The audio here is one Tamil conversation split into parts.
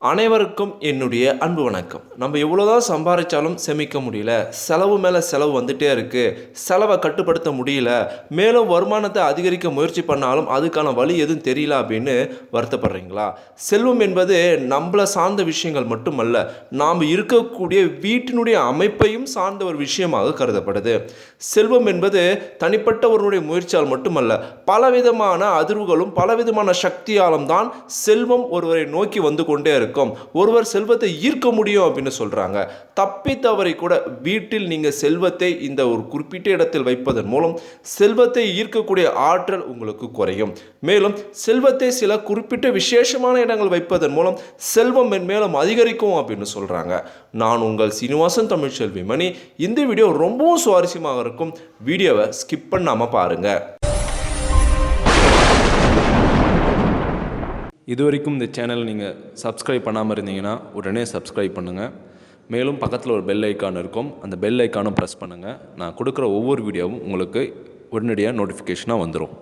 அனைவருக்கும் என்னுடைய அன்பு வணக்கம். நம்ம எவ்வளோதான் சம்பாதிச்சாலும் சேமிக்க முடியல, செலவு மேலே செலவு வந்துட்டே இருக்குது, செலவை கட்டுப்படுத்த முடியல, மேலும் வருமானத்தை அதிகரிக்க முயற்சி பண்ணாலும் அதுக்கான வழி எதுவும் தெரியல அப்படின்னு வருத்தப்படுறீங்களா? செல்வம் என்பது நம்மளை சார்ந்த விஷயங்கள் மட்டுமல்ல, நாம் இருக்கக்கூடிய வீட்டினுடைய அமைப்பையும் சார்ந்த ஒரு விஷயமாக கருதப்படுது. செல்வம் என்பது தனிப்பட்ட ஒருவருடைய முயற்சியால் மட்டுமல்ல, பலவிதமான அதிர்வுகளும் பலவிதமான சக்தியாலும் தான் செல்வம் ஒருவரை நோக்கி வந்து கொண்டே இருக்கும். ஒருவர் செல்வத்தை ஈர்க்க முடியும் அப்படின்னு சொல்றாங்க. தப்பி தவறி கூட வீட்டில் நீங்க செல்வத்தை இந்த ஒரு குறிப்பிட்ட இடத்தில் வைப்பதன் மூலம் செல்வத்தை ஈர்க்கக்கூடிய ஆற்றல் உங்களுக்கு குறையும். மேலும் செல்வத்தை சில குறிப்பிட்ட விசேஷமான இடங்கள் வைப்பதன் மூலம் செல்வம் மேலும் அதிகரிக்கும் அப்படின்னு சொல்றாங்க. நான் உங்கள் சீனிவாசன் தமிழ்ச்செல்வி மணி. இந்த வீடியோ ரொம்பவும் சுவாரஸ்யமாக இருக்கும். வீடியோவை ஸ்கிப் பண்ணாம பாருங்க. இது வரைக்கும் இந்த சேனல் நீங்கள் சப்ஸ்கிரைப் பண்ணாமல் இருந்தீங்கன்னா உடனே சப்ஸ்கிரைப் பண்ணுங்கள். மேலும் பக்கத்தில் ஒரு பெல் ஐக்கான் இருக்கும், அந்த பெல் ஐக்கானும் ப்ரெஸ் பண்ணுங்கள். நான் கொடுக்குற ஒவ்வொரு வீடியோவும் உங்களுக்கு உடனடியாக நோட்டிஃபிகேஷனாக வந்துடும்.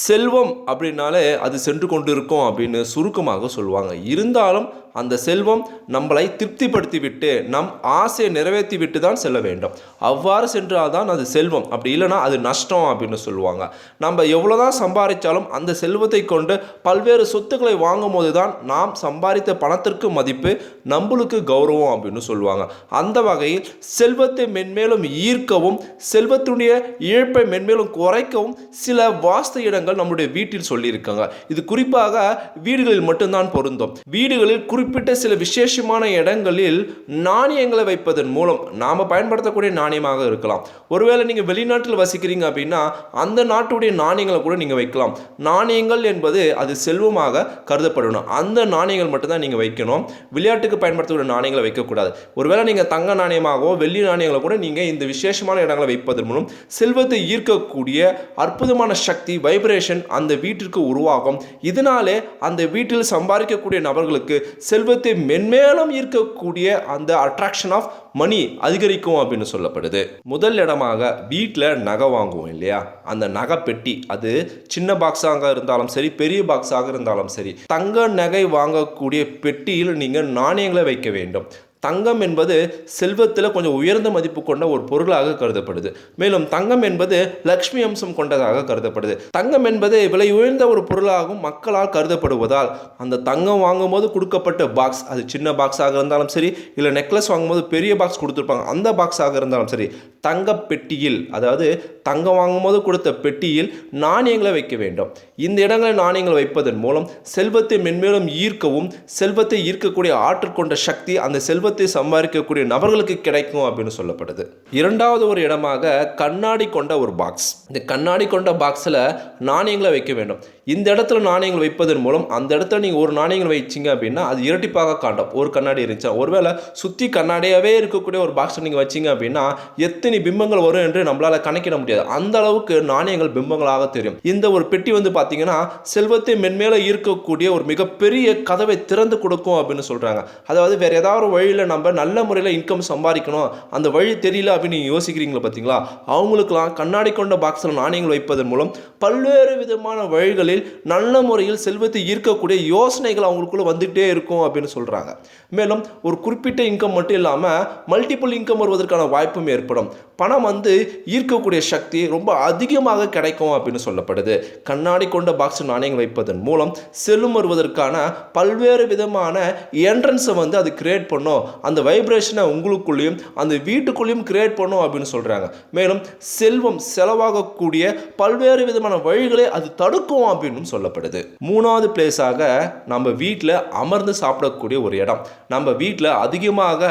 செல்வம் அப்படின்னாலே அது சென்று கொண்டு இருக்கும் அப்படின்னு சுருக்கமாக சொல்லுவாங்க. இருந்தாலும் அந்த செல்வம் நம்மளை திருப்திப்படுத்தி விட்டு நம் ஆசையை நிறைவேற்றி விட்டு தான் செல்ல வேண்டும். அவ்வாறு சென்றால் தான் அது செல்வம், அப்படி இல்லைனா அது நஷ்டம் அப்படின்னு சொல்லுவாங்க. நம்ம எவ்வளோதான் சம்பாதிச்சாலும் அந்த செல்வத்தை கொண்டு பல்வேறு சொத்துக்களை வாங்கும் போது தான் நாம் சம்பாதித்த பணத்திற்கு மதிப்பு, நம்மளுக்கு கௌரவம் அப்படின்னு சொல்லுவாங்க. அந்த வகையில் செல்வத்தை மென்மேலும் ஈர்க்கவும் செல்வத்துடைய இழப்பை மென்மேலும் குறைக்கவும் சில வாஸ்து இடங்கள் நம்முடைய வீட்டில் சொல்லியிருக்காங்க. இது குறிப்பாக வீடுகளில் மட்டும்தான் பொருந்தும். வீடுகளில் குறிப்பிட்ட சில விசேஷமான இடங்களில் நாணயங்களை வைப்பதன் மூலம் நாம் பயன்படுத்தக்கூடிய நாணயமாக இருக்கலாம். ஒருவேளை நீங்கள் வெளிநாட்டில் வசிக்கிறீங்க அப்படின்னா அந்த நாட்டுடைய நாணயங்களை கூட நீங்கள் வைக்கலாம். நாணயங்கள் என்பது அது செல்வமாக கருதப்படணும். அந்த நாணயங்கள் மட்டும்தான் நீங்கள் வைக்கணும். விளையாட்டுக்கு பயன்படுத்தக்கூடிய நாணயங்களை வைக்கக்கூடாது. ஒருவேளை நீங்கள் தங்க நாணயமாகவோ வெள்ளி நாணயங்களை கூட நீங்கள் இந்த விசேஷமான இடங்களை வைப்பதன் மூலம் செல்வத்தை ஈர்க்கக்கூடிய அற்புதமான சக்தி, வைப்ரேஷன் அந்த வீட்டிற்கு உருவாகும். இதனாலே அந்த வீட்டில் சம்பாதிக்கக்கூடிய நபர்களுக்கு செல்வத்தை மென்மேலும் ஈர்க்கக்கூடிய அந்த அட்ராக்ஷன் ஆஃப் மணி அதிகரிக்கும் அப்படின்னு சொல்லப்படுது. முதல் இடமாக வீட்டில் நகை வாங்குவோம் இல்லையா, அந்த நகை பெட்டி, அது சின்ன பாக்ஸாக இருந்தாலும் சரி, பெரிய பாக்ஸாக இருந்தாலும் சரி, தங்க நகை வாங்கக்கூடிய பெட்டியில் நீங்கள் நாணயங்களை வைக்க வேண்டும். தங்கம் என்பது செல்வத்தில் கொஞ்சம் உயர்ந்த மதிப்பு கொண்ட ஒரு பொருளாக கருதப்படுது. மேலும் தங்கம் என்பது லக்ஷ்மி அம்சம் கொண்டதாக கருதப்படுது. தங்கம் என்பது விலை உயர்ந்த ஒரு பொருளாகவும் மக்களால் கருதப்படுவதால் அந்த தங்கம் வாங்கும் போது கொடுக்கப்பட்ட பாக்ஸ், அது சின்ன பாக்ஸாக இருந்தாலும் சரி, இல்லை நெக்லஸ் வாங்கும்போது பெரிய பாக்ஸ் கொடுத்துருப்பாங்க, அந்த பாக்ஸாக இருந்தாலும் சரி, தங்க பெட்டியில், அதாவது தங்கம் வாங்கும் போது கொடுத்த பெட்டியில் நாணயங்களை வைக்க வேண்டும். இந்த இடங்களில் நாணயங்களை வைப்பதன் மூலம் செல்வத்தை மென்மேலும் ஈர்க்கவும் செல்வத்தை ஈர்க்கக்கூடிய ஆற்றல் கொண்ட சக்தி அந்த செல்வத்தை சம்பாதிக்கக்கூடிய நபர்களுக்கு கிடைக்கும் அப்படின்னு சொல்லப்படுது. இரண்டாவது ஒரு இடமாக கண்ணாடி கொண்ட ஒரு பாக்ஸ். இந்த கண்ணாடி கொண்ட பாக்ஸில் நாணயங்களை வைக்க வேண்டும். இந்த இடத்துல நாணயங்கள் வைப்பதன் மூலம் அந்த இடத்துல நீங்கள் ஒரு நாணயங்கள் வச்சிங்க அப்படின்னா அது இரட்டிப்பாக காட்டும். ஒரு கண்ணாடி இருந்துச்சா, ஒருவேளை சுற்றி கண்ணாடியாகவே இருக்கக்கூடிய ஒரு பாக்ஸை நீங்கள் வச்சிங்க அப்படின்னா எத்தனை பிம்பங்கள் வரும் என்று நம்மளால் கணக்கிட முடியாது. அந்த அளவுக்கு நாணயங்கள் பிம்பங்களாக தெரியும். இந்த ஒரு பெட்டி வந்து பார்த்தீங்கன்னா செல்வத்தை மென்மேல ஈர்க்கக்கூடிய ஒரு மிகப்பெரிய கதவை திறந்து கொடுக்கும் அப்படின்னு சொல்கிறாங்க. அதாவது வேற ஏதாவது ஒரு வழியில் நம்ம நல்ல முறையில் இன்கம் சம்பாதிக்கணும், அந்த வழி தெரியல அப்படின்னு நீங்கள் யோசிக்கிறீங்களா பார்த்தீங்களா, அவங்களுக்குலாம் கண்ணாடி கொண்ட பாக்ஸில் நாணயங்கள் வைப்பதன் மூலம் பல்வேறு விதமான வழிகளில் நல்ல முறையில் செல்வத்தை ஈர்க்கக்கூடிய யோசனைகள் அவங்களுக்குள்ள வந்துட்டே இருக்கும் அப்படின்னு சொல்றாங்க. மேலும் ஒரு குறிப்பிட்ட இன்கம் மட்டும் இல்லாமல் மல்டிபிள் இன்கம் வருவதற்கான வாய்ப்பும் ஏற்படும். பணம் வந்து ஈர்க்கக்கூடிய சக்தி ரொம்ப அதிகமாக கிடைக்கும் அப்படின்னு சொல்லப்படுது. கண்ணாடி கொண்ட பாக்ஸ் நாணயங்கள் வைப்பதன் மூலம் செல்வம் வருவதற்கான பல்வேறு விதமான என்ட்ரன்ஸை வந்து அது கிரியேட் பண்ணும். அந்த வைப்ரேஷனை உங்களுக்குள்ளேயும் அந்த வீட்டுக்குள்ளேயும் கிரியேட் பண்ணும் அப்படின்னு சொல்றாங்க. மேலும் செல்வம் செலவாகக்கூடிய பல்வேறு விதமான வழிகளை அது தடுக்கும் அப்படின்னு சொல்லப்படுது. மூணாவது பிளேஸாக நம்ம வீட்டில் அமர்ந்து சாப்பிடக்கூடிய ஒரு இடம், நம்ம வீட்டில் அதிகமாக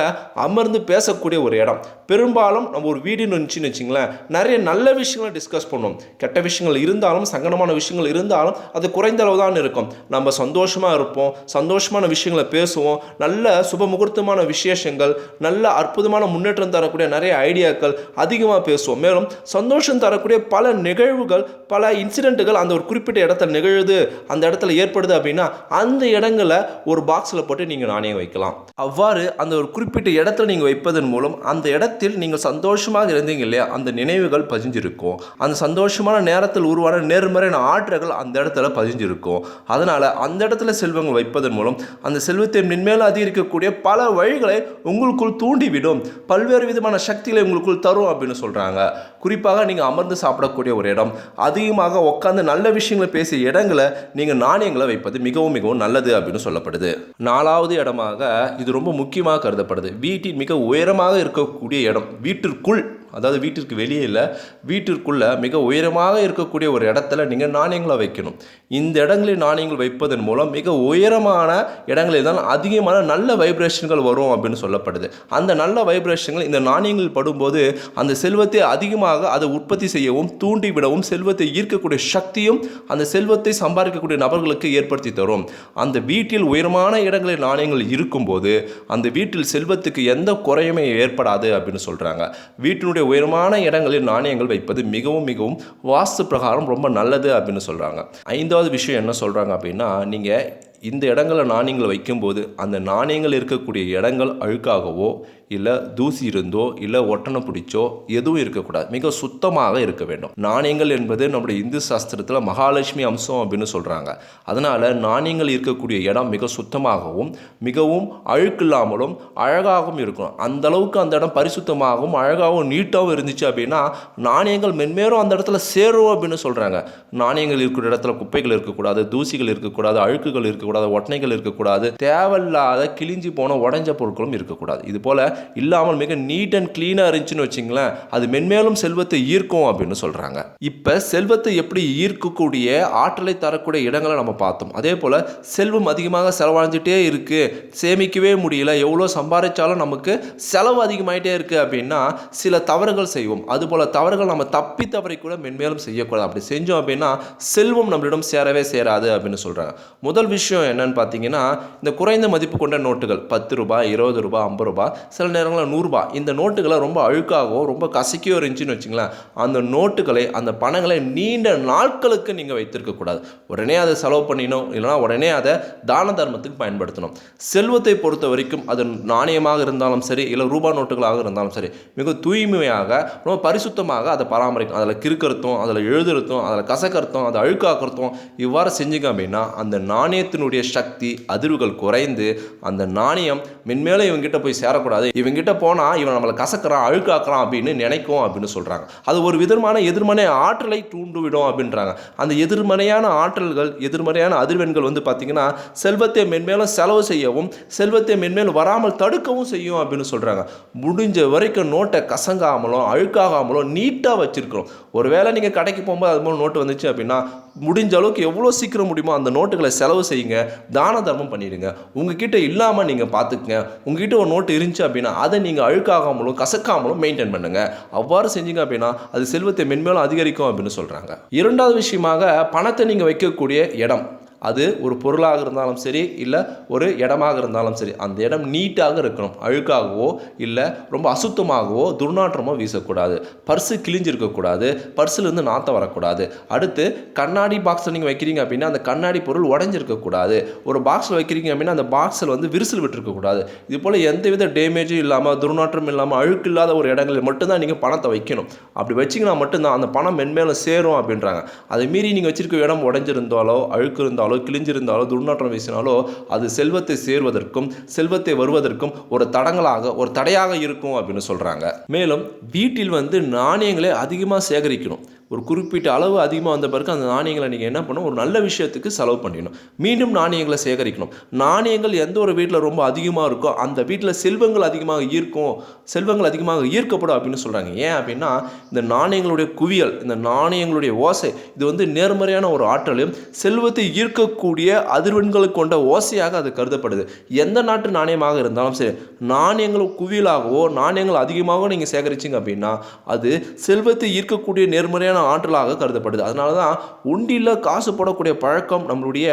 அமர்ந்து பேசக்கூடிய ஒரு இடம். பெரும்பாலும் நம்ம ஒரு வீடுன்னு இருந்துச்சுன்னு வச்சுங்களேன், நிறைய நல்ல விஷயங்களை டிஸ்கஸ் பண்ணுவோம். கெட்ட விஷயங்கள் இருந்தாலும் சங்கடமான விஷயங்கள் இருந்தாலும் அது குறைந்த அளவு தான் இருக்கும். நம்ம சந்தோஷமாக இருப்போம், சந்தோஷமான விஷயங்களை பேசுவோம், நல்ல சுப முகூர்த்தமான விசேஷங்கள், நல்ல அற்புதமான முன்னேற்றம் தரக்கூடிய நிறைய ஐடியாக்கள் அதிகமாக பேசுவோம். மேலும் சந்தோஷம் தரக்கூடிய பல நிகழ்வுகள், பல இன்சிடென்ட்டுகள் அந்த ஒரு குறிப்பிட்ட இடத்துல இடத்துல நிகழுது, அந்த இடத்துல ஏற்படுது அப்படின்னா அந்த இடங்களை ஒரு பாக்ஸில் போட்டு நீங்கள் நாணயம் வைக்கலாம். அவ்வாறு அந்த ஒரு குறிப்பிட்ட இடத்துல நீங்கள் வைப்பதன் மூலம் அந்த இடத்தில் நீங்கள் சந்தோஷமாக இருந்தீங்க இல்லையா, அந்த நினைவுகள் பதிஞ்சிருக்கும். அந்த சந்தோஷமான நேரத்தில் உருவான நேர்மறையான ஆற்றல்கள் அந்த இடத்துல பதிஞ்சிருக்கும். அதனால் அந்த இடத்துல செல்வங்கள் வைப்பதன் மூலம் அந்த செல்வத்தை மென்மேலும் அதிகரிக்கக்கூடிய பல வழிகளை உங்களுக்குள் தூண்டிவிடும், பல்வேறு விதமான சக்திகளை உங்களுக்குள் தரும் அப்படின்னு சொல்கிறாங்க. குறிப்பாக நீங்கள் அமர்ந்து சாப்பிடக்கூடிய ஒரு இடம், அதிகமாக உட்காந்து நல்ல விஷயங்களை பேசிய இடங்களை நீங்கள் நாணயங்களை வைப்பது மிகவும் மிகவும் நல்லது அப்படின்னு சொல்லப்படுது. 4வது இடமாக இது ரொம்ப முக்கியமாக கருதப்படுது. வீட்டின் மிக உயரமாக இருக்கக்கூடிய இடம், வீட்டிற்குள், அதாவது வீட்டிற்கு வெளியே இல்லை, வீட்டிற்குள்ளே மிக உயரமாக இருக்கக்கூடிய ஒரு இடத்துல நீங்கள் நாணயங்களை வைக்கணும். இந்த இடங்களில் நாணயங்கள் வைப்பதன் மூலம் மிக உயரமான இடங்களில் தான் அதிகமான நல்ல வைப்ரேஷன்கள் வரும் அப்படின்னு சொல்லப்படுது. அந்த நல்ல வைப்ரேஷன்கள் இந்த நாணயங்கள் படும்போது அந்த செல்வத்தை அதிகமாக அதை உற்பத்தி செய்யவும் தூண்டிவிடவும் செல்வத்தை ஈர்க்கக்கூடிய சக்தியும் அந்த செல்வத்தை சம்பாதிக்கக்கூடிய நபர்களுக்கு ஏற்படுத்தி தரும். அந்த வீட்டில் உயரமான இடங்களில் நாணயங்கள் இருக்கும்போது அந்த வீட்டில் செல்வத்துக்கு எந்த குறையுமே ஏற்படாது அப்படின்னு சொல்கிறாங்க. வீட்டினுடைய உயரமான இடங்களில் நாணயங்கள் வைப்பது மிகவும் மிகவும் வாஸ்து பிரகாரம் ரொம்ப நல்லது அப்படின்னு சொல்கிறாங்க. 5வது விஷயம் என்ன சொல்கிறாங்க அப்படின்னா, நீங்கள் இந்த இடங்களில் நாணயங்கள் வைக்கும்போது அந்த நாணயங்கள் இருக்கக்கூடிய இடங்கள் அழுக்காகவோ இல்லை தூசி இருந்தோ இல்லை ஒட்டனை பிடிச்சோ எதுவும் இருக்கக்கூடாது, மிக சுத்தமாக இருக்க வேண்டும். நாணயங்கள் என்பது நம்முடைய இந்து சாஸ்திரத்தில் மகாலட்சுமி அம்சம் அப்படின்னு சொல்கிறாங்க. அதனால் நாணயங்கள் இருக்கக்கூடிய இடம் மிக சுத்தமாகவும் மிகவும் அழுக்கில்லாமலும் அழகாகவும் இருக்கும். அந்த அளவுக்கு அந்த இடம் பரிசுத்தமாகவும் அழகாகவும் நீட்டாகவும் இருந்துச்சு அப்படின்னா நாணயங்கள் மென்மேலும் அந்த இடத்துல சேரும் அப்படின்னு சொல்கிறாங்க. நாணயங்கள் இருக்கிற இடத்துல குப்பைகள் இருக்கக்கூடாது, தூசிகள் இருக்கக்கூடாது, அழுக்குகள் இருக்கக்கூடாது, ஒட்டனைகள் இருக்கக்கூடாது, தேவையில்லாத கிழிஞ்சி போன உடைஞ்ச பொருட்களும் இருக்கக்கூடாது. இது போல இல்லாமல் மிக நீட் அண்ட் கிளீனாக இருந்துச்சுன்னு வச்சிங்களேன், அது மென்மேலும் செல்வத்தை ஈர்க்கும் அப்படின்னு சொல்கிறாங்க. இப்போ செல்வத்தை எப்படி ஈர்க்கக்கூடிய ஆற்றலை தரக்கூடிய இடங்களை நம்ம பார்த்தோம். அதே போல் செல்வம் அதிகமாக செலவழிஞ்சிட்டே இருக்குது, சேமிக்கவே முடியல, எவ்வளோ சம்பாதிச்சாலும் நமக்கு செலவு அதிகமாகிட்டே இருக்குது அப்படின்னா சில தவறுகள் செய்வோம். அதுபோல் தவறுகள் நம்ம தப்பி தவறி கூட மென்மேலும் செய்யக்கூடாது. அப்படி செஞ்சோம் அப்படின்னா செல்வம் நம்மளிடம் சேரவே சேராது அப்படின்னு சொல்கிறாங்க. முதல் விஷயம் என்னன்னு பார்த்தீங்கன்னா, இந்த குறைந்த மதிப்பு கொண்ட நோட்டுகள் 10 ரூபாய், 20 ரூபாய், 50 ரூபாய், சில நேரங்களில் 100 ரூபாய், இந்த நோட்டுகளை ரொம்ப அழுக்காகவோ ரொம்ப கசக்கியோ இருந்துச்சுன்னு வச்சுங்களேன், அந்த நோட்டுகளை அந்த பணங்களை நீண்ட நாட்களுக்கு நீங்கள் வைத்திருக்கக்கூடாது. உடனே அதை செலவு பண்ணிடணும், இல்லைனா உடனே அதை தான தர்மத்துக்கு பயன்படுத்தணும். செல்வத்தை பொறுத்த வரைக்கும் அது நாணயமாக இருந்தாலும் சரி இல்லை ரூபாய் நோட்டுகளாக இருந்தாலும் சரி மிக தூய்மையாக ரொம்ப பரிசுத்தமாக அதை பராமரிக்கும். அதில் கிறுக்கிறதும் அதில் எழுதுறதும் அதில் கசக்கிறதும் அதை அழுக்காக்கிறதும் இவ்வாறு செஞ்சுங்க அப்படின்னா அந்த நாணயத்தினுடைய சக்தி அதிர்வுகள் குறைந்து அந்த நாணயம் மென்மேலும் இவங்கிட்ட போய் சேரக்கூடாது, இவங்கிட்ட போனால் இவன் நம்மளை கசக்கிறான் அழுக்காக்குறான் அப்படின்னு நினைக்கும் அப்படின்னு சொல்கிறாங்க. அது ஒரு விதமான எதிர்மறை ஆற்றலை தூண்டுவிடும் அப்படின்றாங்க. அந்த எதிர்மறையான ஆற்றல்கள் எதிர்மறையான அதிர்வெண்கள் வந்து பார்த்திங்கன்னா செல்வத்தை மென்மேலும் செலவு செய்யவும் செல்வத்தை மென்மேலும் வராமல் தடுக்கவும் செய்யும் அப்படின்னு சொல்கிறாங்க. முடிஞ்ச வரைக்கும் நோட்டை கசங்காமலும் அழுக்காகாமலும் நீட்டாக வச்சுருக்கிறோம். ஒருவேளை நீங்கள் கடைக்கு போகும்போது அது போல் நோட்டு வந்துச்சு அப்படின்னா முடிஞ்ச அளவுக்கு எவ்வளோ சீக்கிரம் முடியுமோ அந்த நோட்டுகளை செலவு செய்யுங்க, தான தர்மம் பண்ணிடுங்க. உங்ககிட்ட இல்லாமல் நீங்கள் பார்த்துக்குங்க. உங்ககிட்ட ஒரு நோட்டு இருந்துச்சு அப்படின்னா அதை நீங்கள் அழுக்காகாமலும் கசக்காமலும் மெயின்டைன் பண்ணுங்க. அவ்வாறு செஞ்சீங்க அப்படின்னா அது செல்வத்தை மென்மேலும் அதிகரிக்கும் அப்படின்னு சொல்கிறாங்க. 2வது விஷயமாக பணத்தை நீங்கள் வைக்கக்கூடிய இடம், அது ஒரு பொருளாக இருந்தாலும் சரி இல்லை ஒரு இடமாக இருந்தாலும் சரி அந்த இடம் நீட்டாக இருக்கணும். அழுக்காகவோ இல்லை ரொம்ப அசுத்தமாகவோ துர்நாற்றமோ வீசக்கூடாது. பர்ஸு கிழிஞ்சிருக்கக்கூடாது, பர்ஸிலேருந்து நாற்றம் வரக்கூடாது. அடுத்து கண்ணாடி பாக்ஸில் நீங்கள் வைக்கிறீங்க அப்படின்னா அந்த கண்ணாடி பொருள் உடஞ்சிருக்கக்கூடாது. ஒரு பாக்ஸில் வைக்கிறீங்க அப்படின்னா அந்த பாக்ஸில் வந்து விரிசல் விட்டுருக்கக்கூடாது. இது போல் எந்தவித டேமேஜும் இல்லாமல் துர்நாற்றம் இல்லாமல் அழுக்கு இல்லாத ஒரு இடங்களில் மட்டும்தான் நீங்கள் பணத்தை வைக்கணும். அப்படி வச்சிங்கன்னா மட்டும்தான் அந்த பணம் மென்மேலும் சேரும் அப்படின்றாங்க. அதை மீறி நீங்கள் வச்சிருக்க இடம் உடஞ்சிருந்தாலோ அழுக்கு இருந்தாலோ கிழிஞ்சிருந்தாலோ துர்நாற்றம் வீசினாலோ அது செல்வத்தை சேர்வதற்கும் செல்வத்தை வருவதற்கும் ஒரு தடங்களாக ஒரு தடையாக இருக்கும் அப்படின்னு சொல்றாங்க. மேலும் வீட்டில் வந்து நாணயங்களை அதிகமாக சேகரிக்கணும். ஒரு குறிப்பிட்ட அளவு அதிகமாக வந்த பிறகு அந்த நாணயங்களை நீங்கள் என்ன பண்ணணும், ஒரு நல்ல விஷயத்துக்கு செலவு பண்ணிடணும். மீண்டும் நாணயங்களை சேகரிக்கணும். நாணயங்கள் எந்த ஒரு வீட்டில் ரொம்ப அதிகமாக இருக்கோ அந்த வீட்டில் செல்வங்கள் அதிகமாக ஈர்க்கும், செல்வங்கள் அதிகமாக ஈர்க்கப்படும் அப்படின்னு சொல்கிறாங்க. ஏன் அப்படின்னா இந்த நாணயங்களுடைய குவியல், இந்த நாணயங்களுடைய ஓசை இது வந்து நேர்மறையான ஒரு ஆற்றலையும் செல்வத்தை ஈர்க்கக்கூடிய அதிர்வெண்களுக்கு கொண்ட ஓசையாக அது கருதப்படுது. எந்த நாட்டு நாணயமாக இருந்தாலும் சரி நாணயங்கள் குவியலாகவோ நாணயங்கள் அதிகமாகவோ நீங்கள் சேகரிச்சிங்க அப்படின்னா அது செல்வத்தை ஈர்க்கக்கூடிய நேர்மறையான ஆற்றலாக கருதப்படுது. அதனால தான் உண்டியில் காசு போடக்கூடிய பழக்கம் நம்மளுடைய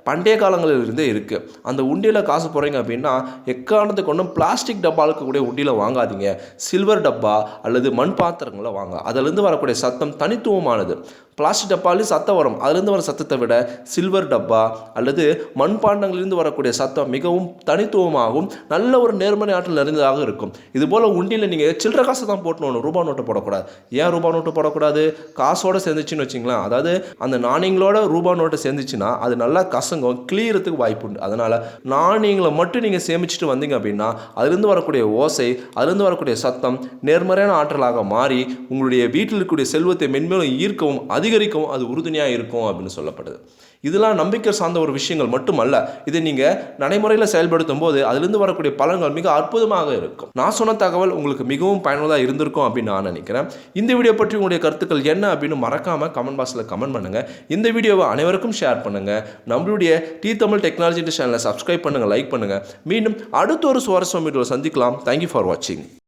பண்டைய காலங்களிலிருந்தே இருக்குது. அந்த உண்டியில் காசு போடுறீங்க அப்படின்னா எக்காரணத்துக்கு ஒன்றும் பிளாஸ்டிக் டப்பா இருக்கக்கூடிய உண்டியில் வாங்காதீங்க. சில்வர் டப்பா அல்லது மண் பாத்திரங்களை வாங்க. அதிலிருந்து வரக்கூடிய சத்தம் தனித்துவமானது. பிளாஸ்டிக் டப்பாலையும் சத்தம் வரும். அதுலேருந்து வர சத்தத்தை விட சில்வர் டப்பா அல்லது மண்பாண்டங்களிலிருந்து வரக்கூடிய சத்தம் மிகவும் தனித்துவமாகவும் நல்ல ஒரு நேர்மறை ஆற்றல் நிறைந்ததாக இருக்கும். இதுபோல் உண்டியில் நீங்கள் சில்லற காசை தான் போட்டணும், ரூபா நோட்டு போடக்கூடாது. ஏன் ரூபா நோட்டு போடக்கூடாது? காசோடு சேர்ந்துச்சுன்னு வச்சிங்களேன், அதாவது அந்த நாணயங்களோட ரூபா நோட்டு சேர்ந்துச்சுன்னா அது நல்லா கசங்கும், கிளியறதுக்கு வாய்ப்பு உண்டு. அதனால் நாணயங்களை மட்டும் நீங்கள் சேமிச்சுட்டு வந்தீங்க அப்படின்னா அதுலேருந்து வரக்கூடிய ஓசை, அதுலேருந்து வரக்கூடிய சத்தம் நேர்மறையான ஆற்றலாக மாறி உங்களுடைய வீட்டில் இருக்கக்கூடிய செல்வத்தை மென்மேலும் ஈர்க்கவும் அதிகரிக்கவும் அது உறுதுணையாக இருக்கும் அப்படின்னு சொல்லப்படுது. இதெல்லாம் நம்பிக்கை சார்ந்த ஒரு விஷயங்கள் மட்டுமல்ல, இதை நீங்கள் நடைமுறையில் செயல்படுத்தும் போது அதிலிருந்து வரக்கூடிய பலன்கள் மிக அற்புதமாக இருக்கும். நான் சொன்ன தகவல் உங்களுக்கு மிகவும் பயனுள்ளதாக இருந்திருக்கும் அப்படின்னு நான் நினைக்கிறேன். இந்த வீடியோ பற்றி உங்களுடைய கருத்துக்கள் என்ன அப்படின்னு மறக்காமல் கமெண்ட் பாக்ஸில் கமெண்ட் பண்ணுங்கள். இந்த வீடியோவை அனைவருக்கும் ஷேர் பண்ணுங்கள். நம்மளுடைய டி தமிழ் டெக்னாலஜி சேனலை சப்ஸ்கிரைப் பண்ணுங்கள், லைக் பண்ணுங்கள். மீண்டும் அடுத்த ஒரு சுவாரஸ்யம் வீடியோவில் சந்திக்கலாம். தேங்க்யூ ஃபார் வாட்சிங்.